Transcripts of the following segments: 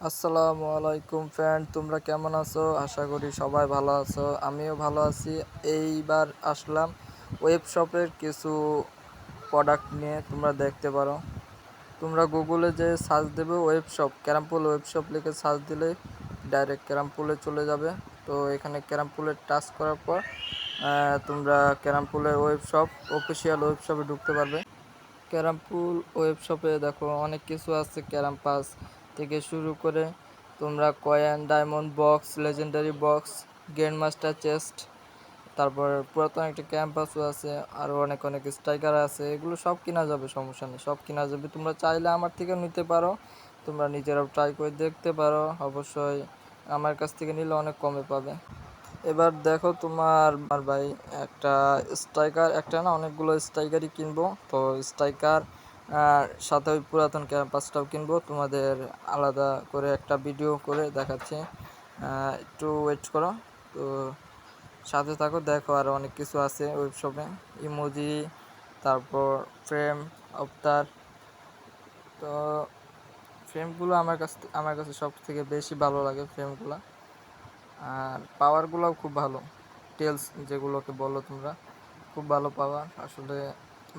আসসালামু আলাইকুম ফ্রেন্ড, তোমরা কেমন আছো? আশা করি সবাই ভালো আছো। আমিও ভালো আছি। এইবার আসলাম ওয়েব শপের কিছু প্রোডাক্ট নিয়ে। তোমরা দেখতে পারো, তোমরা গুগলে যে সার্চ দেবে ওয়েব শপ, ক্যারামপুল ওয়েব শপ লিখে সার্চ দিলে ডাইরেক্ট ক্যারামপুলে চলে যাবে। তো এখানে ক্যারামপুলের টাচ করার পর তোমরা ক্যারামপুলের ওয়েব শপ, অফিসিয়াল ওয়েব শপে ঢুকতে পারবে। ক্যারামপুল ওয়েব শপে দেখো অনেক কিছু আছে। ক্যারাম পাস থেকে শুরু করে তোমরা coin, diamond box, legendary box, grand master chest, তারপর পুরাতন একটা ক্যাম্পাসও আছে, আরও অনেক অনেক স্ট্রাইকার আছে। এগুলো সব কিনা যাবে, সমস্যা নেই, সব কিনা যাবে। তোমরা চাইলে আমার থেকে নিতে পারো, তোমরা নিজেরাও ট্রাই করে দেখতে পারো। অবশ্যই আমার কাছ থেকে নিলে অনেক কমে পাবে। এবার দেখো তোমার ভাই একটা স্ট্রাইকার, একটা না অনেকগুলো স্ট্রাইকারই কিনবো। তো স্ট্রাইকার সাথে ওই পুরাতন ক্যাম্পাসটাও কিনবো। তোমাদের আলাদা করে একটা ভিডিও করে দেখাচ্ছি, একটু ওয়েট করো। তো সাথে থাকো, দেখো আর অনেক কিছু আছে ওয়েব শপে। ইমোজি, তারপর ফ্রেম, অবতার। তো ফ্রেমগুলো আমার কাছে সব থেকে বেশি ভালো লাগে ফ্রেমগুলো। আর পাওয়ারগুলোও খুব ভালো, টেলস যেগুলোকে বলো তোমরা, খুব ভালো পাওয়ার। আসলে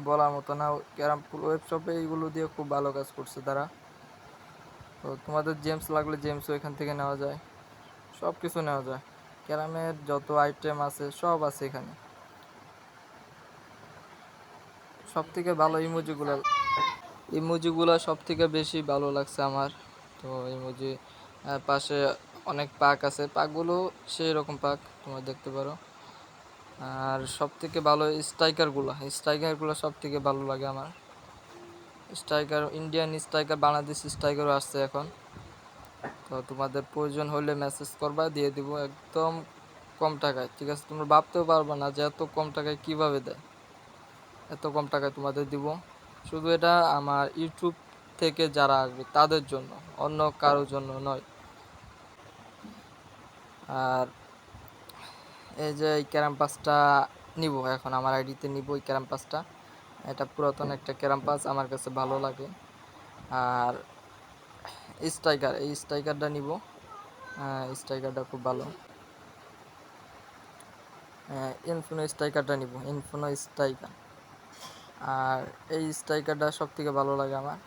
বলার মতো না। ক্যারাম ওয়েব শপে এইগুলো দিয়ে খুব ভালো কাজ করছে তারা। তো তোমাদের জেমস লাগলে জেমসও এখান থেকে নেওয়া যায়, সব কিছু নেওয়া যায়। ক্যারামের যত আইটেম আছে সব আছে এখানে। সব থেকে ভালো ইমোজিগুলো সব থেকে বেশি ভালো লাগছে আমার। তো ইমোজি পাশে অনেক পাক আছে, পাকগুলো সেই রকম পাক তোমরা দেখতে পারো। আর সব থেকে ভালো স্ট্রাইকারগুলো সব থেকে ভালো লাগে আমার। স্ট্রাইকার, ইন্ডিয়ান স্ট্রাইকার, বাংলাদেশি স্ট্রাইকারও আসছে এখন। তো তোমাদের প্রয়োজন হলে মেসেজ করবা, দিয়ে দিব একদম কম টাকায়। ঠিক আছে, তোমরা ভাবতেও পারবা না যে এত কম টাকায় কিভাবে দেয়। এত কম টাকায় তোমাদের দিব, শুধু এটা আমার ইউটিউব থেকে যারা আসবে তাদের জন্য, অন্য কারোর জন্য নয়। আর এই যে এই ক্যারাম পাসটা নিব এখন, আমার আইডিতে নিব এই ক্যারাম পাসটা। এটা পুরাতন একটা ক্যারাম পাস, আমার কাছে ভালো লাগে। আর এই স্ট্রাইকারটা নিব, স্ট্রাইকারটা খুব ভালো। ইনফিনো স্ট্রাইকারটা নিব, ইনফিনো স্ট্রাইকার। আর এই স্ট্রাইকারটা সব থেকে ভালো লাগে আমার,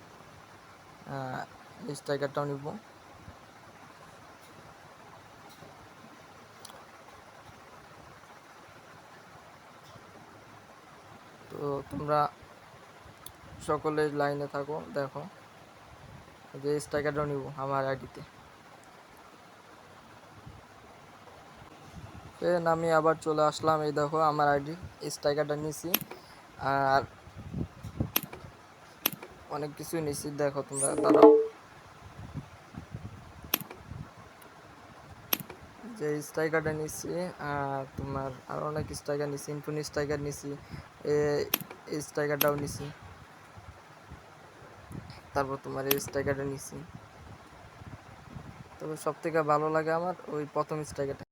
এই স্ট্রাইকারটাও নিব। তো তোমরা সকলে লাইনে থাকো, দেখো যে স্ট্রাইকারটাও নিব আমার আইডিতে। আমি আবার চলে আসলাম, এই দেখো আমার আইডি, স্ট্রাইকারটা নিছি। আর অনেক কিছুই নিছি, দেখো তোমরা দাঁড়াও। যে স্ট্রাইকারটা নিছি, তোমার আর অনেক স্ট্রাইকার নিছি, ইনফিনি স্ট্রাইকার নিছি, এই স্ট্রাইকারটাও নিছি। তারপর তোমার এই স্ট্রাইকারটা নিছি। তবে সব থেকে ভালো লাগে আমার ওই প্রথম স্ট্রাইকারটা,